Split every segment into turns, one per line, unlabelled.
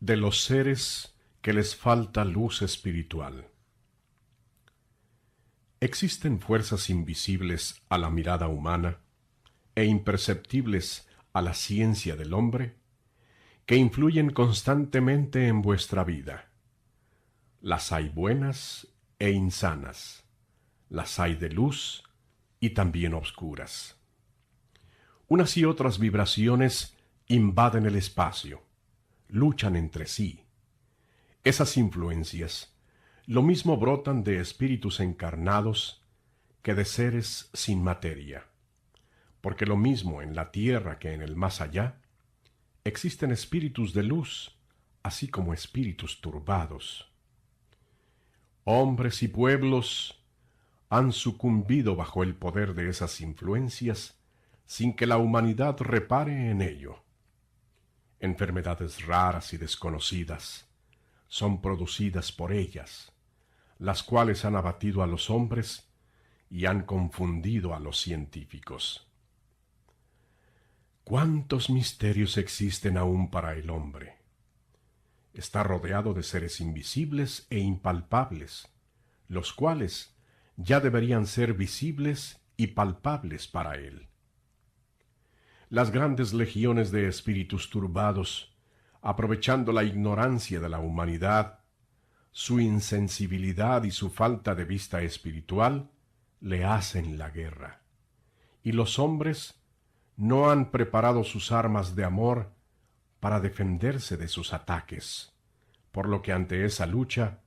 de los seres que les falta luz espiritual. Existen fuerzas invisibles a la mirada humana e imperceptibles a la ciencia del hombre que influyen constantemente en vuestra vida. Las hay buenas e insanas, las hay de luz y también obscuras. Unas y otras vibraciones invaden el espacio, luchan entre sí. Esas influencias lo mismo brotan de espíritus encarnados que de seres sin materia, porque lo mismo en la tierra que en el más allá, existen espíritus de luz, así como espíritus turbados. Hombres y pueblos han sucumbido bajo el poder de esas influencias sin que la humanidad repare en ello. Enfermedades raras y desconocidas son producidas por ellas, las cuales han abatido a los hombres y han confundido a los científicos. ¿Cuántos misterios existen aún para el hombre? Está rodeado de seres invisibles e impalpables, los cuales ya deberían ser visibles y palpables para él. Las grandes legiones de espíritus turbados, aprovechando la ignorancia de la humanidad, su insensibilidad y su falta de vista espiritual, le hacen la guerra. Y los hombres no han preparado sus armas de amor para defenderse de sus ataques, por lo que ante esa lucha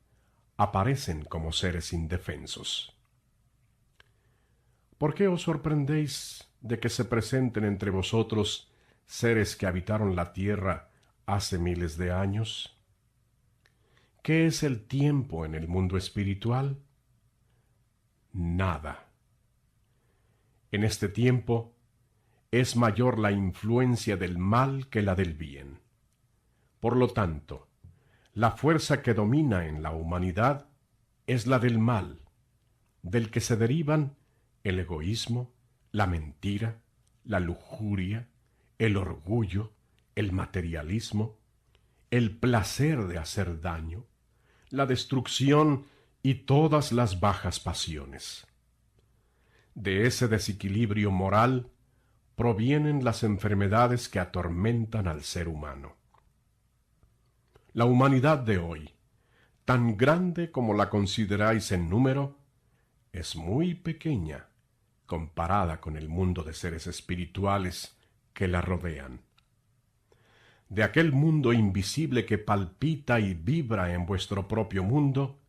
aparecen como seres indefensos. ¿Por qué os sorprendéis de que se presenten entre vosotros seres que habitaron la tierra hace miles de años? ¿Qué es el tiempo en el mundo espiritual? Nada. En este tiempo es mayor la influencia del mal que la del bien. Por lo tanto, la fuerza que domina en la humanidad es la del mal, del que se derivan el egoísmo, la mentira, la lujuria, el orgullo, el materialismo, el placer de hacer daño, la destrucción y todas las bajas pasiones. De ese desequilibrio moral provienen las enfermedades que atormentan al ser humano. La humanidad de hoy, tan grande como la consideráis en número, es muy pequeña comparada con el mundo de seres espirituales que la rodean. De aquel mundo invisible que palpita y vibra en vuestro propio mundo,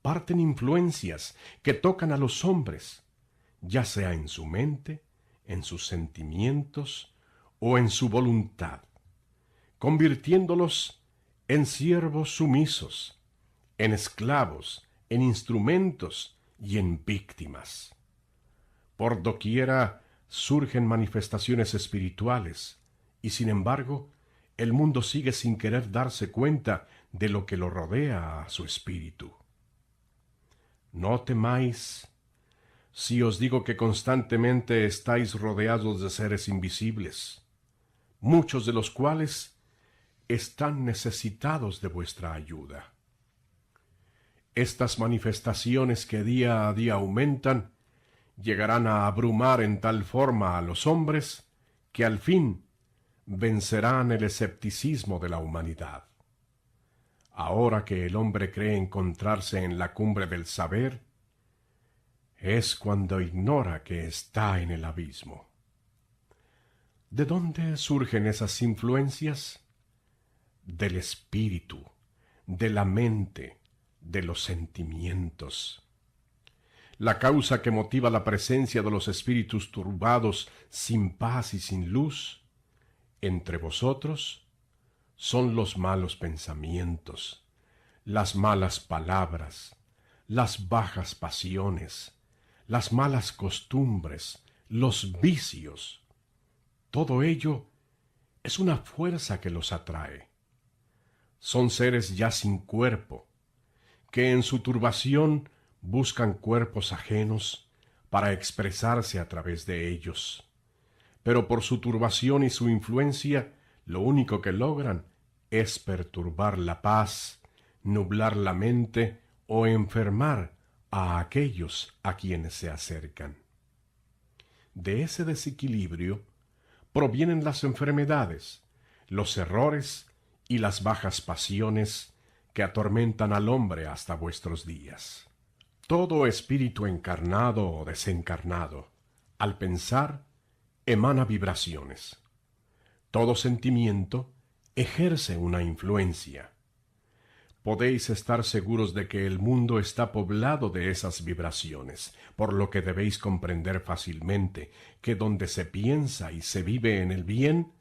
parten influencias que tocan a los hombres, ya sea en su mente, en sus sentimientos o en su voluntad, convirtiéndolos en siervos sumisos, en esclavos, en instrumentos y en víctimas. Por doquiera surgen manifestaciones espirituales, y sin embargo, el mundo sigue sin querer darse cuenta de lo que lo rodea a su espíritu. No temáis si os digo que constantemente estáis rodeados de seres invisibles, muchos de los cuales están necesitados de vuestra ayuda. Estas manifestaciones que día a día aumentan, llegarán a abrumar en tal forma a los hombres que al fin vencerán el escepticismo de la humanidad. Ahora que el hombre cree encontrarse en la cumbre del saber, es cuando ignora que está en el abismo. ¿De dónde surgen esas influencias? Del espíritu, de la mente, de los sentimientos. La causa que motiva la presencia de los espíritus turbados, sin paz y sin luz, entre vosotros, son los malos pensamientos, las malas palabras, las bajas pasiones, las malas costumbres, los vicios. Todo ello es una fuerza que los atrae. Son seres ya sin cuerpo, que en su turbación buscan cuerpos ajenos para expresarse a través de ellos. Pero por su turbación y su influencia, lo único que logran es perturbar la paz, nublar la mente o enfermar a aquellos a quienes se acercan. De ese desequilibrio provienen las enfermedades, los errores y las bajas pasiones que atormentan al hombre hasta vuestros días. Todo espíritu encarnado o desencarnado, al pensar, emana vibraciones. Todo sentimiento ejerce una influencia. Podéis estar seguros de que el mundo está poblado de esas vibraciones, por lo que debéis comprender fácilmente que donde se piensa y se vive en el bien,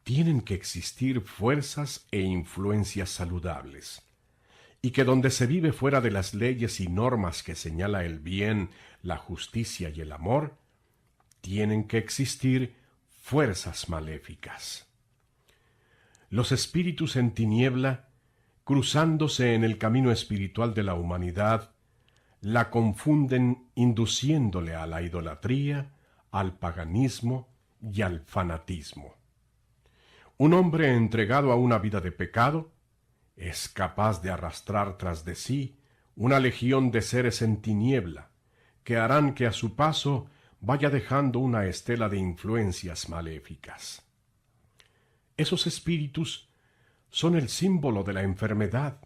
tienen que existir fuerzas e influencias saludables, y que donde se vive fuera de las leyes y normas que señala el bien, la justicia y el amor, tienen que existir fuerzas maléficas. Los espíritus en tiniebla, cruzándose en el camino espiritual de la humanidad, la confunden induciéndole a la idolatría, al paganismo y al fanatismo. Un hombre entregado a una vida de pecado es capaz de arrastrar tras de sí una legión de seres en tiniebla, que harán que a su paso vaya dejando una estela de influencias maléficas. Esos espíritus son el símbolo de la enfermedad,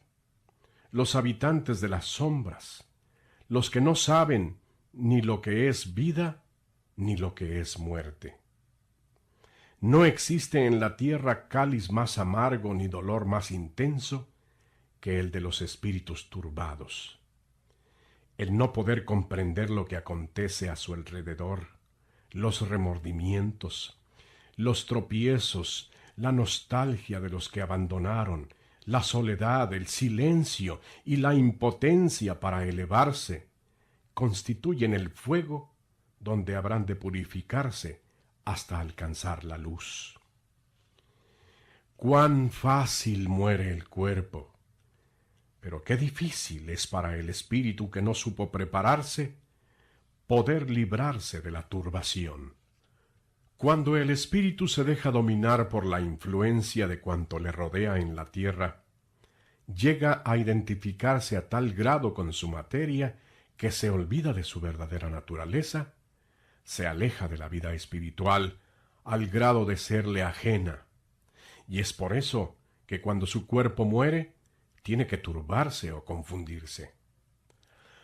los habitantes de las sombras, los que no saben ni lo que es vida ni lo que es muerte. No existe en la tierra cáliz más amargo ni dolor más intenso que el de los espíritus turbados. El no poder comprender lo que acontece a su alrededor, los remordimientos, los tropiezos, la nostalgia de los que abandonaron, la soledad, el silencio y la impotencia para elevarse, constituyen el fuego donde habrán de purificarse hasta alcanzar la luz. Cuán fácil muere el cuerpo, pero qué difícil es para el espíritu que no supo prepararse poder librarse de la turbación. Cuando el espíritu se deja dominar por la influencia de cuanto le rodea en la tierra, llega a identificarse a tal grado con su materia que se olvida de su verdadera naturaleza, se aleja de la vida espiritual al grado de serle ajena, y es por eso que cuando su cuerpo muere, tiene que turbarse o confundirse.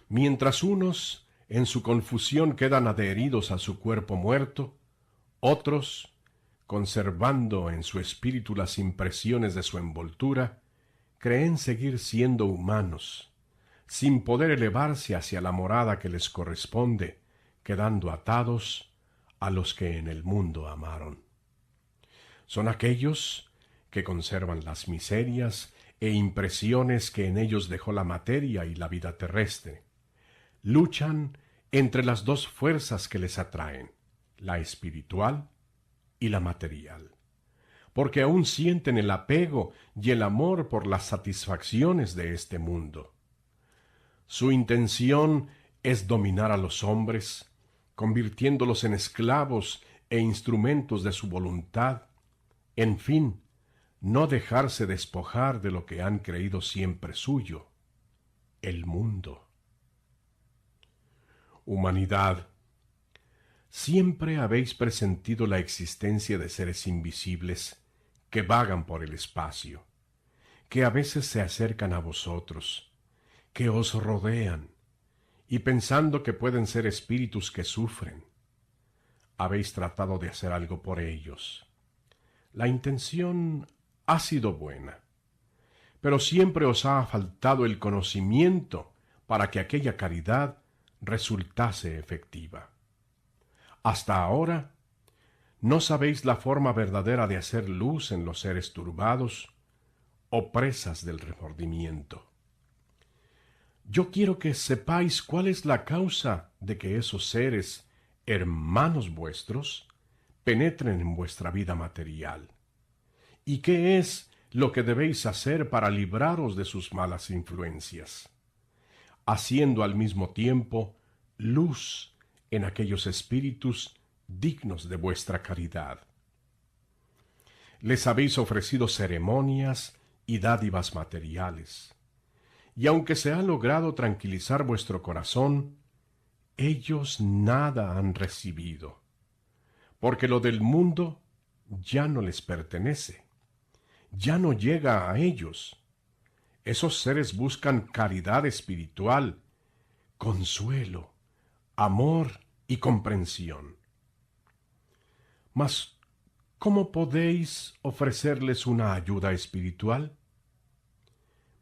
Mientras unos, en su confusión, quedan adheridos a su cuerpo muerto, otros, conservando en su espíritu las impresiones de su envoltura, creen seguir siendo humanos, sin poder elevarse hacia la morada que les corresponde, quedando atados a los que en el mundo amaron. Son aquellos que conservan las miserias e impresiones que en ellos dejó la materia y la vida terrestre. Luchan entre las dos fuerzas que les atraen, la espiritual y la material, porque aún sienten el apego y el amor por las satisfacciones de este mundo. Su intención es dominar a los hombres, convirtiéndolos en esclavos e instrumentos de su voluntad, en fin, no dejarse despojar de lo que han creído siempre suyo, el mundo. Humanidad, siempre habéis presentido la existencia de seres invisibles que vagan por el espacio, que a veces se acercan a vosotros, que os rodean, y pensando que pueden ser espíritus que sufren, habéis tratado de hacer algo por ellos. La intención ha sido buena, pero siempre os ha faltado el conocimiento para que aquella caridad resultase efectiva. Hasta ahora, no sabéis la forma verdadera de hacer luz en los seres turbados o presas del remordimiento. Yo quiero que sepáis cuál es la causa de que esos seres, hermanos vuestros, penetren en vuestra vida material, y qué es lo que debéis hacer para libraros de sus malas influencias, haciendo al mismo tiempo luz en aquellos espíritus dignos de vuestra caridad. Les habéis ofrecido ceremonias y dádivas materiales. Y aunque se ha logrado tranquilizar vuestro corazón, ellos nada han recibido, porque lo del mundo ya no les pertenece, ya no llega a ellos. Esos seres buscan caridad espiritual, consuelo, amor y comprensión. Mas, ¿cómo podéis ofrecerles una ayuda espiritual?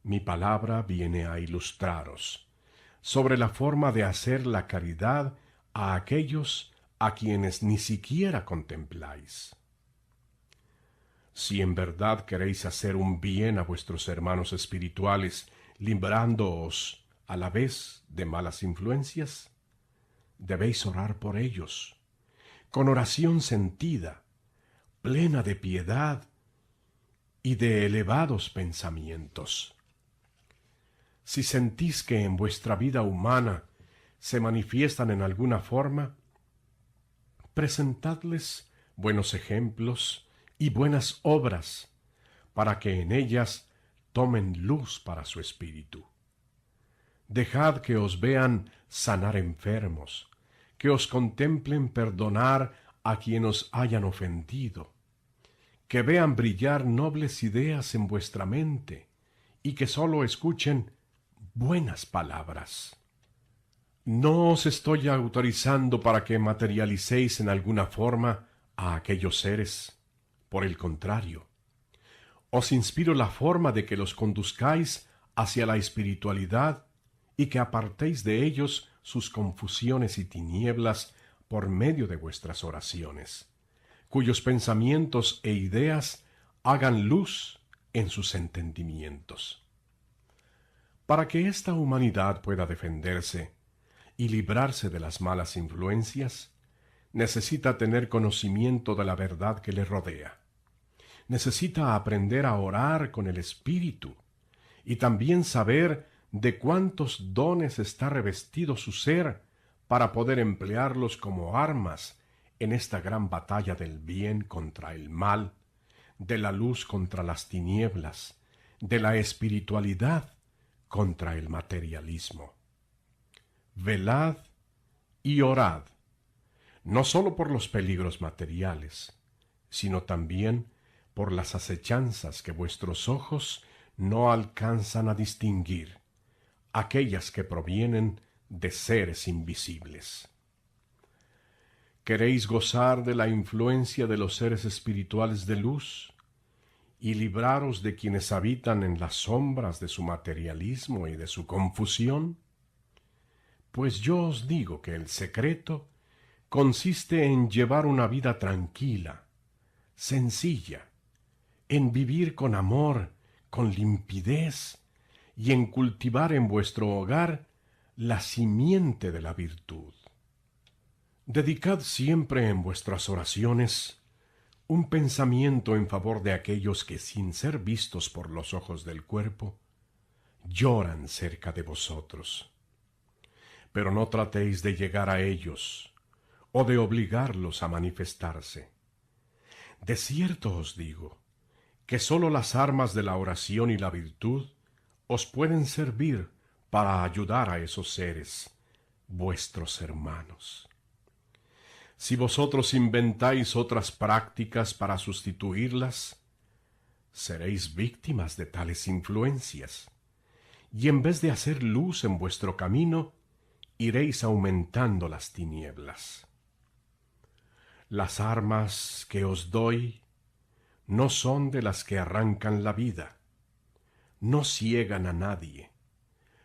Mi palabra viene a ilustraros sobre la forma de hacer la caridad a aquellos a quienes ni siquiera contempláis. Si en verdad queréis hacer un bien a vuestros hermanos espirituales, librándoos a la vez de malas influencias, debéis orar por ellos, con oración sentida, plena de piedad y de elevados pensamientos. Si sentís que en vuestra vida humana se manifiestan en alguna forma, presentadles buenos ejemplos y buenas obras, para que en ellas tomen luz para su espíritu. Dejad que os vean sanar enfermos, que os contemplen perdonar a quien os hayan ofendido, que vean brillar nobles ideas en vuestra mente, y que sólo escuchen buenas palabras. No os estoy autorizando para que materialicéis en alguna forma a aquellos seres. Por el contrario, os inspiro la forma de que los conduzcáis hacia la espiritualidad y que apartéis de ellos sus confusiones y tinieblas por medio de vuestras oraciones, cuyos pensamientos e ideas hagan luz en sus entendimientos. Para que esta humanidad pueda defenderse y librarse de las malas influencias, necesita tener conocimiento de la verdad que le rodea. Necesita aprender a orar con el Espíritu y también saber de cuántos dones está revestido su ser para poder emplearlos como armas en esta gran batalla del bien contra el mal, de la luz contra las tinieblas, de la espiritualidad contra el materialismo. Velad y orad, no sólo por los peligros materiales, sino también por las acechanzas que vuestros ojos no alcanzan a distinguir, aquellas que provienen de seres invisibles. ¿Queréis gozar de la influencia de los seres espirituales de luz y libraros de quienes habitan en las sombras de su materialismo y de su confusión? Pues yo os digo que el secreto consiste en llevar una vida tranquila, sencilla, en vivir con amor, con limpidez, y en cultivar en vuestro hogar la simiente de la virtud. Dedicad siempre en vuestras oraciones un pensamiento en favor de aquellos que, sin ser vistos por los ojos del cuerpo, lloran cerca de vosotros. Pero no tratéis de llegar a ellos o de obligarlos a manifestarse. De cierto os digo que sólo las armas de la oración y la virtud os pueden servir para ayudar a esos seres, vuestros hermanos. Si vosotros inventáis otras prácticas para sustituirlas, seréis víctimas de tales influencias, y en vez de hacer luz en vuestro camino, iréis aumentando las tinieblas. Las armas que os doy no son de las que arrancan la vida, no ciegan a nadie,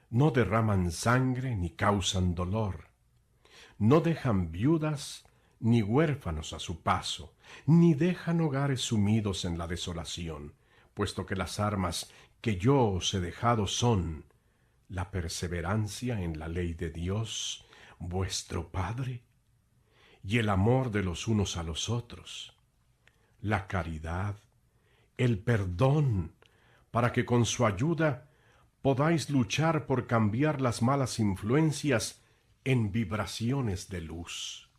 no derraman sangre ni causan dolor, no dejan viudas ni huérfanos a su paso, ni dejan hogares sumidos en la desolación, puesto que las armas que yo os he dejado son la perseverancia en la ley de Dios, vuestro Padre, y el amor de los unos a los otros, la caridad, el perdón, para que con su ayuda podáis luchar por cambiar las malas influencias en vibraciones de luz.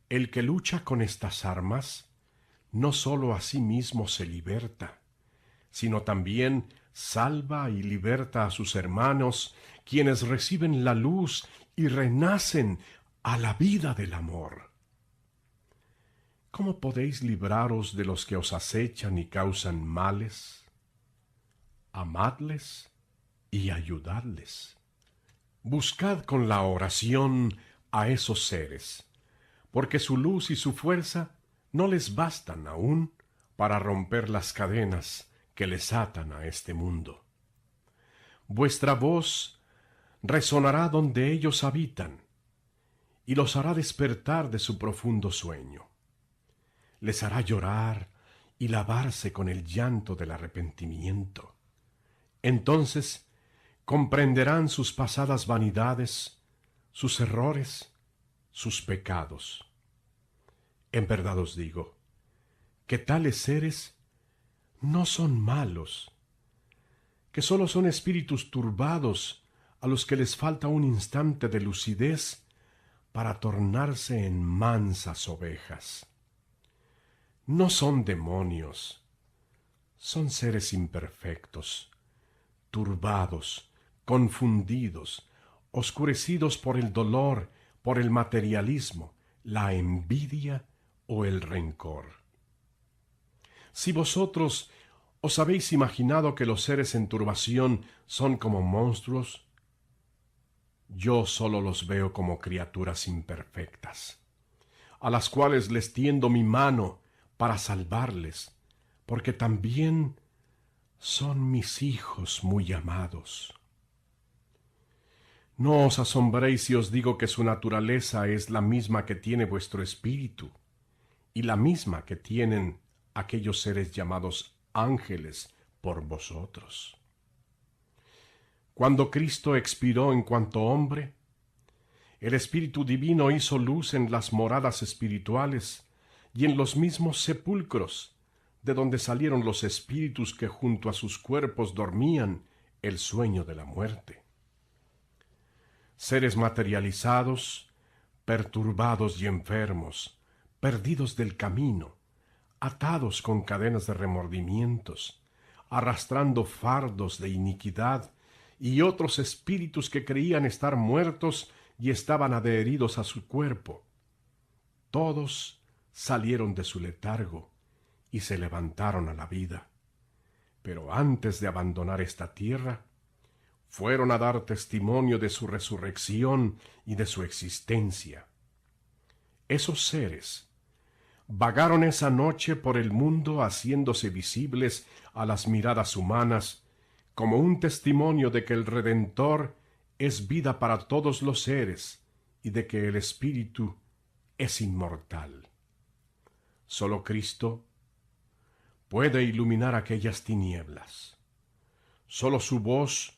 El que lucha con estas armas no sólo a sí mismo se liberta, sino también salva y liberta a sus hermanos, quienes reciben la luz y renacen a la vida del amor. ¿Cómo podéis libraros de los que os acechan y causan males? Amadles y ayudadles. Buscad con la oración a esos seres, porque su luz y su fuerza no les bastan aún para romper las cadenas que les atan a este mundo. Vuestra voz resonará donde ellos habitan y los hará despertar de su profundo sueño. Les hará llorar y lavarse con el llanto del arrepentimiento. Entonces comprenderán sus pasadas vanidades, sus errores, sus pecados. En verdad os digo, que tales seres no son malos, que sólo son espíritus turbados a los que les falta un instante de lucidez para tornarse en mansas ovejas. No son demonios, son seres imperfectos, turbados, confundidos, oscurecidos por el dolor, por el materialismo, la envidia o el rencor. Si vosotros os habéis imaginado que los seres en turbación son como monstruos, yo solo los veo como criaturas imperfectas, a las cuales les tiendo mi mano para salvarles, porque también son mis hijos muy amados. No os asombréis si os digo que su naturaleza es la misma que tiene vuestro espíritu, y la misma que tienen aquellos seres llamados ángeles por vosotros. Cuando Cristo expiró en cuanto hombre, el Espíritu Divino hizo luz en las moradas espirituales y en los mismos sepulcros, de donde salieron los espíritus que junto a sus cuerpos dormían el sueño de la muerte. Seres materializados, perturbados y enfermos, perdidos del camino, atados con cadenas de remordimientos, arrastrando fardos de iniquidad, y otros espíritus que creían estar muertos y estaban adheridos a su cuerpo. Todos salieron de su letargo y se levantaron a la vida. Pero antes de abandonar esta tierra, fueron a dar testimonio de su resurrección y de su existencia. Esos seres vagaron esa noche por el mundo haciéndose visibles a las miradas humanas como un testimonio de que el Redentor es vida para todos los seres y de que el Espíritu es inmortal. Solo Cristo puede iluminar aquellas tinieblas. Solo su voz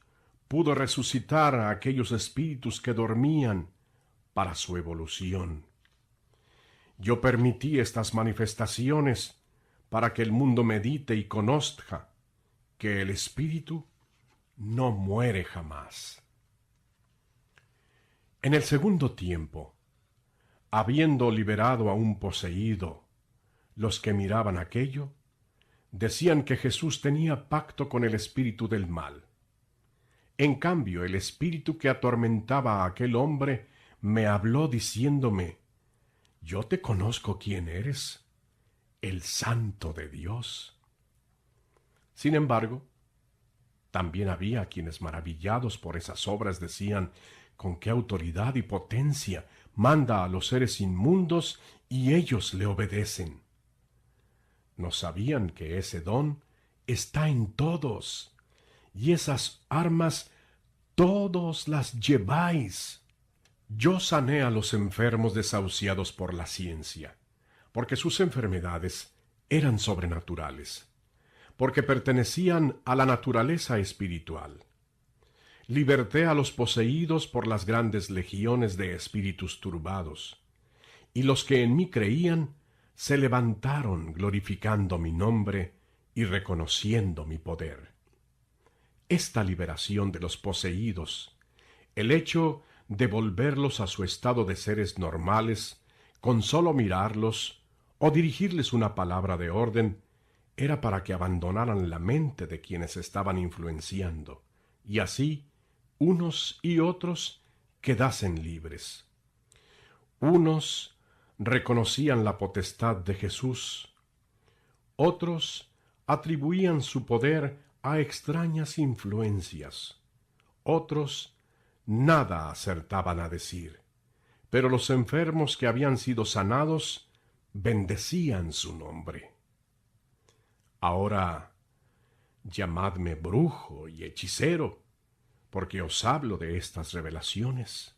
pudo resucitar a aquellos espíritus que dormían para su evolución. Yo permití estas manifestaciones para que el mundo medite y conozca que el espíritu no muere jamás. En el segundo tiempo, habiendo liberado a un poseído, los que miraban aquello, decían que Jesús tenía pacto con el espíritu del mal. En cambio, el espíritu que atormentaba a aquel hombre me habló diciéndome: yo te conozco quién eres, el Santo de Dios. Sin embargo, también había quienes maravillados por esas obras decían: con qué autoridad y potencia manda a los seres inmundos y ellos le obedecen. No sabían que ese don está en todos, y esas armas todos las lleváis. Yo sané a los enfermos desahuciados por la ciencia, porque sus enfermedades eran sobrenaturales, porque pertenecían a la naturaleza espiritual. Liberté a los poseídos por las grandes legiones de espíritus turbados, y los que en mí creían se levantaron glorificando mi nombre y reconociendo mi poder. Esta liberación de los poseídos, el hecho de volverlos a su estado de seres normales, con solo mirarlos, o dirigirles una palabra de orden, era para que abandonaran la mente de quienes estaban influenciando, y así unos y otros quedasen libres. Unos reconocían la potestad de Jesús, otros atribuían su poder a extrañas influencias, otros nada acertaban a decir, pero los enfermos que habían sido sanados bendecían su nombre. Ahora llamadme brujo y hechicero, porque os hablo de estas revelaciones.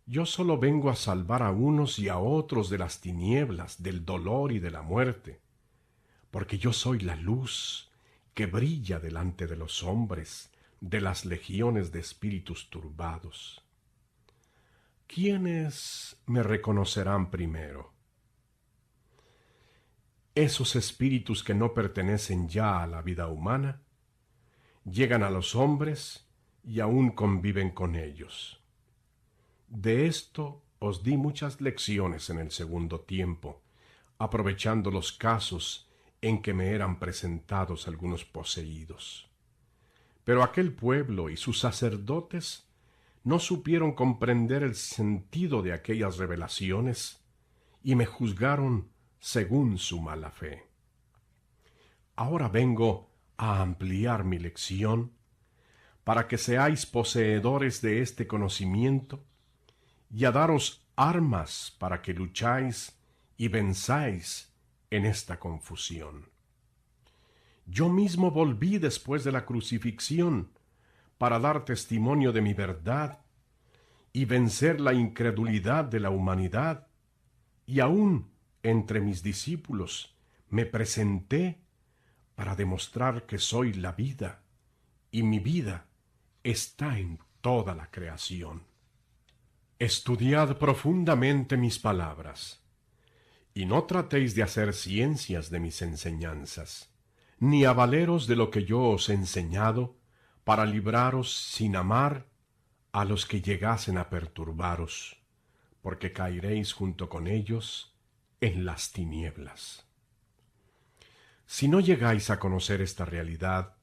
Yo solo vengo a salvar a unos y a otros de las tinieblas, del dolor y de la muerte, porque yo soy la luz que brilla delante de los hombres, de las legiones de espíritus turbados. ¿Quiénes me reconocerán primero? Esos espíritus que no pertenecen ya a la vida humana, llegan a los hombres y aún conviven con ellos. De esto os di muchas lecciones en el segundo tiempo, aprovechando los casos en que me eran presentados algunos poseídos. Pero aquel pueblo y sus sacerdotes no supieron comprender el sentido de aquellas revelaciones y me juzgaron según su mala fe. Ahora vengo a ampliar mi lección para que seáis poseedores de este conocimiento y a daros armas para que lucháis y venzáis en esta confusión. Yo mismo volví después de la crucifixión para dar testimonio de mi verdad y vencer la incredulidad de la humanidad, y aún entre mis discípulos me presenté para demostrar que soy la vida, y mi vida está en toda la creación. Estudiad profundamente mis palabras, y no tratéis de hacer ciencias de mis enseñanzas, ni avaleros de lo que yo os he enseñado, para libraros sin amar a los que llegasen a perturbaros, porque caeréis junto con ellos en las tinieblas. Si no llegáis a conocer esta realidad,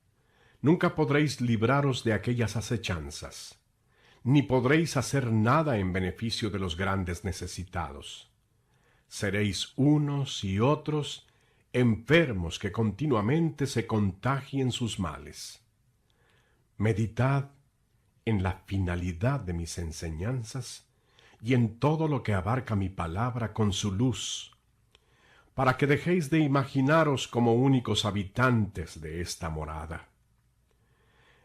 nunca podréis libraros de aquellas acechanzas, ni podréis hacer nada en beneficio de los grandes necesitados. Seréis unos y otros enfermos que continuamente se contagien sus males. Meditad en la finalidad de mis enseñanzas y en todo lo que abarca mi palabra con su luz, para que dejéis de imaginaros como únicos habitantes de esta morada.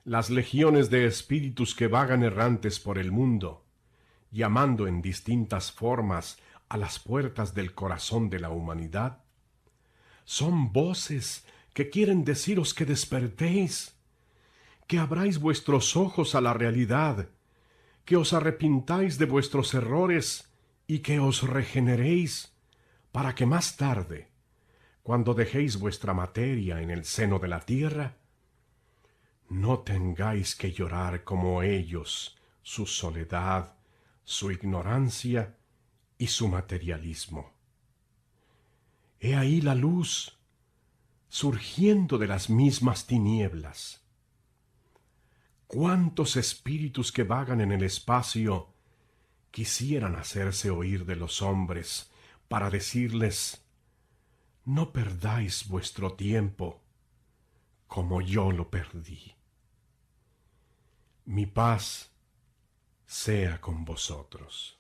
Las legiones de espíritus que vagan errantes por el mundo, llamando en distintas formas a las puertas del corazón de la humanidad, son voces que quieren deciros que despertéis, que abráis vuestros ojos a la realidad, que os arrepintáis de vuestros errores y que os regeneréis, para que más tarde, cuando dejéis vuestra materia en el seno de la tierra, no tengáis que llorar como ellos su soledad, su ignorancia y su materialismo. He ahí la luz surgiendo de las mismas tinieblas. ¿Cuántos espíritus que vagan en el espacio quisieran hacerse oír de los hombres para decirles: no perdáis vuestro tiempo como yo lo perdí? Mi paz sea con vosotros.